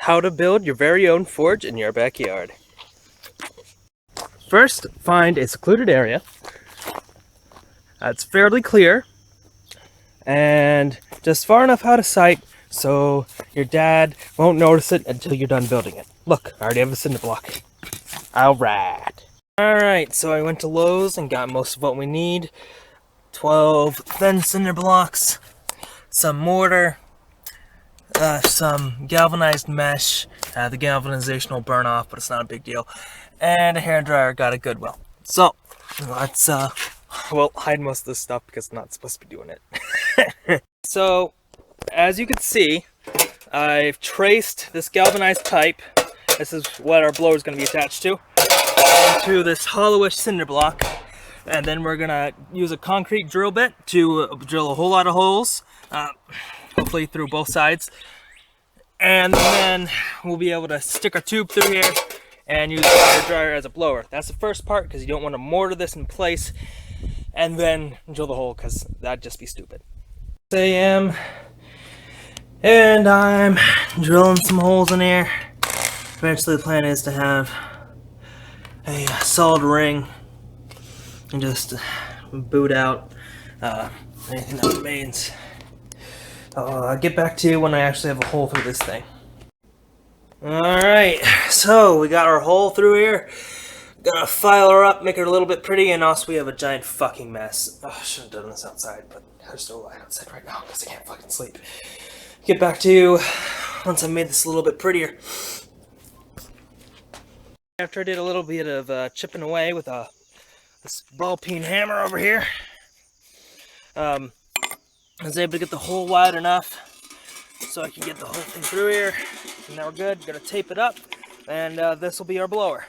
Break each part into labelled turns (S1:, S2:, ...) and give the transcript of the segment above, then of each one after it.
S1: how to build your very own forge in your backyard. First, find a secluded area that's fairly clear and just far enough out of sight so your dad won't notice it until you're done building it. Look, I already have a cinder block. Alright, so I went to Lowe's and got most of what we need. 12 thin cinder blocks, some mortar, some galvanized mesh. The galvanization will burn off, but it's not a big deal. And a hairdryer got at Goodwill. So, let's, we'll hide most of this stuff because I'm not supposed to be doing it. So, as you can see, I've traced this galvanized pipe. This is what our blower is going to be attached to. Into this hollowish cinder block. And then we're going to use a concrete drill bit to drill a whole lot of holes. Hopefully through both sides. And then we'll be able to stick our tube through here and use the hair dryer as a blower. That's the first part because you don't want to mortar this in place and then drill the hole because that'd just be stupid. 6 a.m. and I'm drilling some holes in here. Eventually the plan is to have a solid ring and just boot out anything that remains. I'll get back to you when I actually have a hole through this thing. Alright, so we got our hole through here. Gonna file her up, make her a little bit pretty, and also we have a giant fucking mess. I should have done this outside, but there's no light outside right now because I can't fucking sleep. Get back to you once I made this a little bit prettier. After I did a little bit of chipping away with this ball peen hammer over here, I was able to get the hole wide enough so I can get the whole thing through here. And now we're good. Gonna tape it up, and this will be our blower.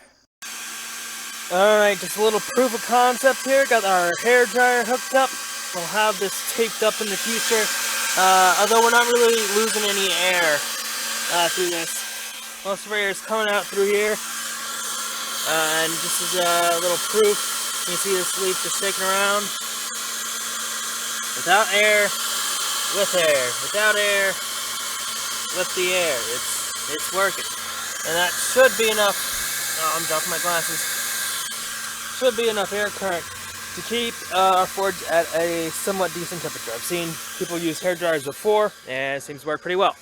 S1: Alright, just a little proof of concept here. Got our hair dryer hooked up. We'll have this taped up in the future. Although we're not really losing any air through this. Most of our air is coming out through here. And this is a little proof. You can see this leaf just shaking around. Without air, with air. Without air, with the air. It's working. And that should be enough. Oh, I'm dropping my glasses. Should be enough air current to keep our forge at a somewhat decent temperature. I've seen people use hair dryers before, and it seems to work pretty well.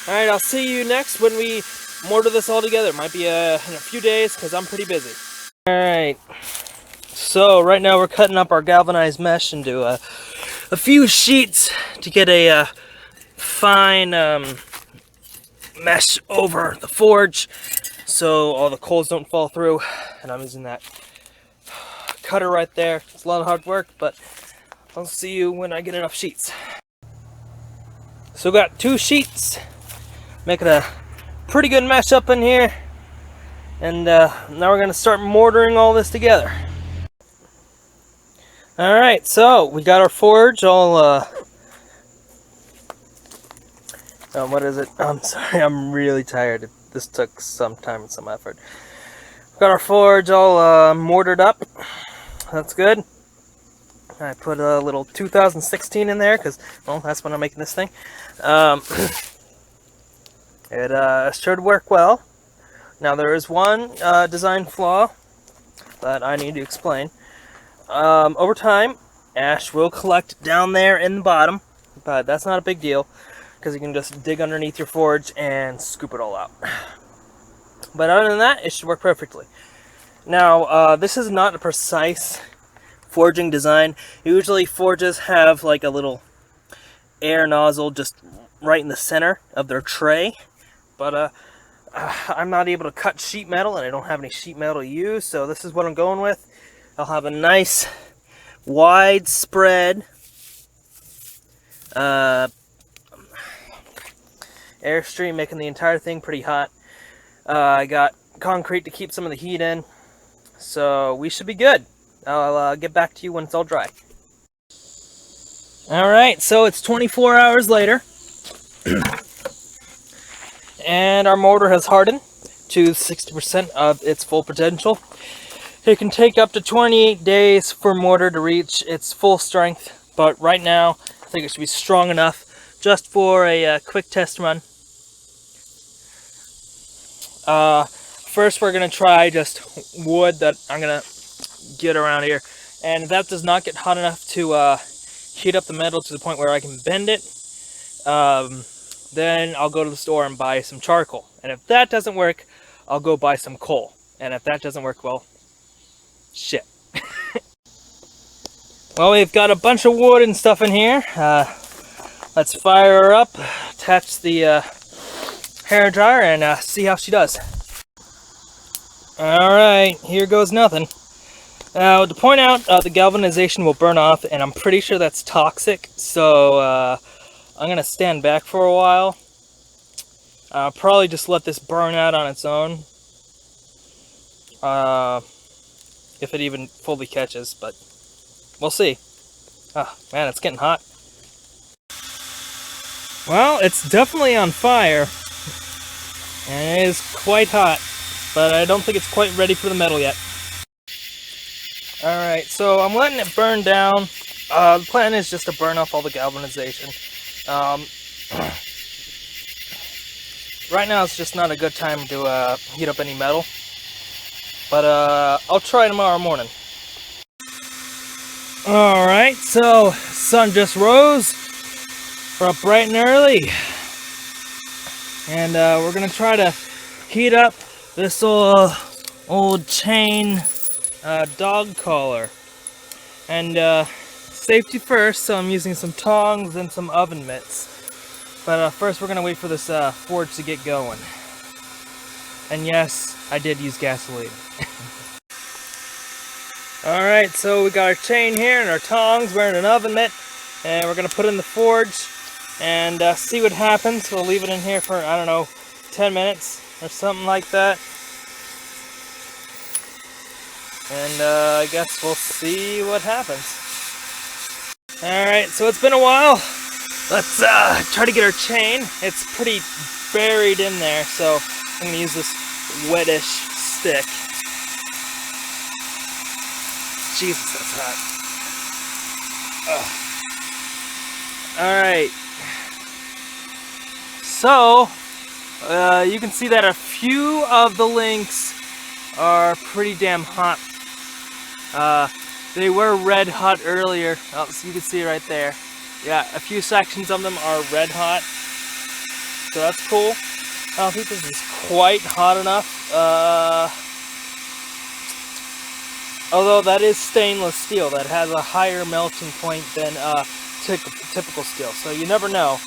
S1: Alright, I'll see you next when we mortar this all together. Might be in a few days because I'm pretty busy. Alright, so right now we're cutting up our galvanized mesh into a few sheets to get a fine mesh over the forge so all the coals don't fall through. And I'm using that cutter right there. It's a lot of hard work, but I'll see you when I get enough sheets. So got 2 sheets, making a pretty good mesh up in here. And now we're going to start mortaring all this together. Alright, so we got our forge all, what is it? I'm sorry, I'm really tired. This took some time and some effort. Got our forge all mortared up. That's good. I put a little 2016 in there because, well, that's when I'm making this thing. It should work well. Now there is one design flaw that I need to explain. Over time, ash will collect down there in the bottom, but that's not a big deal because you can just dig underneath your forge and scoop it all out. But other than that, it should work perfectly. Now, this is not a precise forging design. Usually forges have like a little air nozzle just right in the center of their tray, but I'm not able to cut sheet metal and I don't have any sheet metal to use, so this is what I'm going with. I'll have a nice wide spread airstream, making the entire thing pretty hot. I got concrete to keep some of the heat in, so we should be good. I'll get back to you when it's all dry. Alright, so it's 24 hours later. And our mortar has hardened to 60% of its full potential. It can take up to 28 days for mortar to reach its full strength, but right now I think it should be strong enough just for a quick test run. First we're gonna try just wood that I'm gonna get around here, and if that does not get hot enough to heat up the metal to the point where I can bend it, then I'll go to the store and buy some charcoal. And if that doesn't work, I'll go buy some coal. And if that doesn't work, well, shit. Well, we've got a bunch of wood and stuff in here. Let's fire her up, attach the hair dryer, and see how she does. Alright, here goes nothing. Now, to point out, the galvanization will burn off, and I'm pretty sure that's toxic, so I'm going to stand back for a while. Probably just let this burn out on its own. If it even fully catches, but we'll see. Oh, man, it's getting hot. Well, it's definitely on fire, and it is quite hot, but I don't think it's quite ready for the metal yet. Alright, so I'm letting it burn down. The plan is just to burn off all the galvanization. Right now it's just not a good time to heat up any metal, but I'll try tomorrow morning. Alright, so sun just rose. We're up bright and early, and we're gonna try to heat up this old chain dog collar. And safety first, so I'm using some tongs and some oven mitts. But first we're gonna wait for this forge to get going. And yes, I did use gasoline. Alright, so we got our chain here and our tongs, we're in an oven mitt, and we're gonna put it in the forge and see what happens. We'll leave it in here for, I don't know, 10 minutes or something like that. And I guess we'll see what happens. Alright, so it's been a while. Let's try to get our chain. It's pretty buried in there, so I'm gonna use this wettish stick. Jesus, that's hot. Alright. So, you can see that a few of the links are pretty damn hot. They were red hot earlier. Oh, so you can see right there. Yeah, a few sections of them are red hot. So that's cool. I don't think this is quite hot enough. Although that is stainless steel. That has a higher melting point than typical steel. So you never know.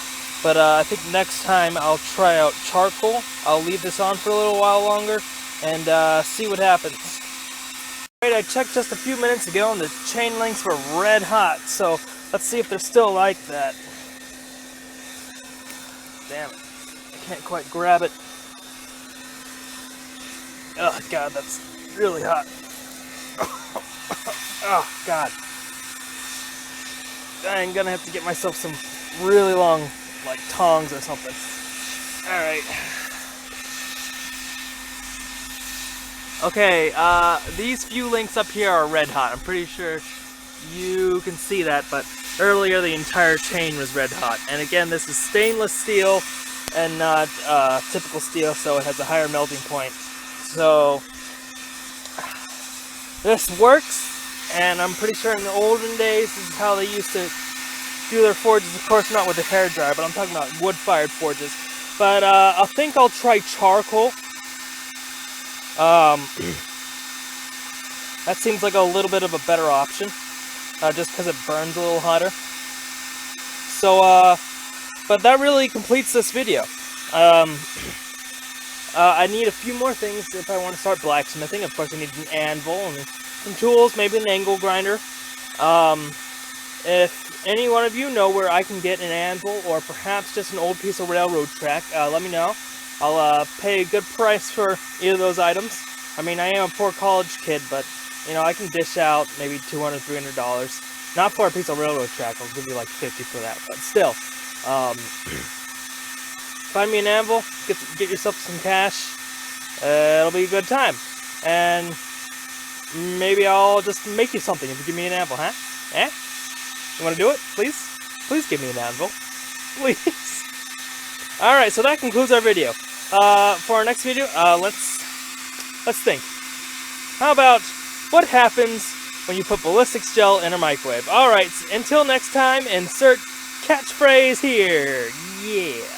S1: But I think next time I'll try out charcoal. I'll leave this on for a little while longer and see what happens. Alright, I checked just a few minutes ago and the chain links were red hot, so let's see if they're still like that. Damn it, I can't quite grab it. Oh god, that's really hot. Oh god. I'm gonna have to get myself some really long, like, tongs or something. Alright. Okay, these few links up here are red hot. I'm pretty sure you can see that, but earlier the entire chain was red hot. And again, this is stainless steel and not typical steel, so it has a higher melting point. So, this works, and I'm pretty sure in the olden days this is how they used to do their forges. Of course, not with the hairdryer, but I'm talking about wood-fired forges. But I think I'll try charcoal. That seems like a little bit of a better option, just because it burns a little hotter. So, but that really completes this video. I need a few more things if I want to start blacksmithing. Of course, I need an anvil and some tools, maybe an angle grinder. If any one of you know where I can get an anvil, or perhaps just an old piece of railroad track, let me know. I'll pay a good price for either of those items. I mean, I am a poor college kid, but, you know, I can dish out maybe $200, $300. Not for a piece of railroad track, I'll give you like $50 for that, but still. Find me an anvil, get yourself some cash, it'll be a good time. And maybe I'll just make you something if you give me an anvil, huh? Eh? You want to do it? Please? Please give me an anvil. Please. Alright, so that concludes our video. For our next video, let's think. How about what happens when you put ballistics gel in a microwave? Alright, until next time, insert catchphrase here. Yeah.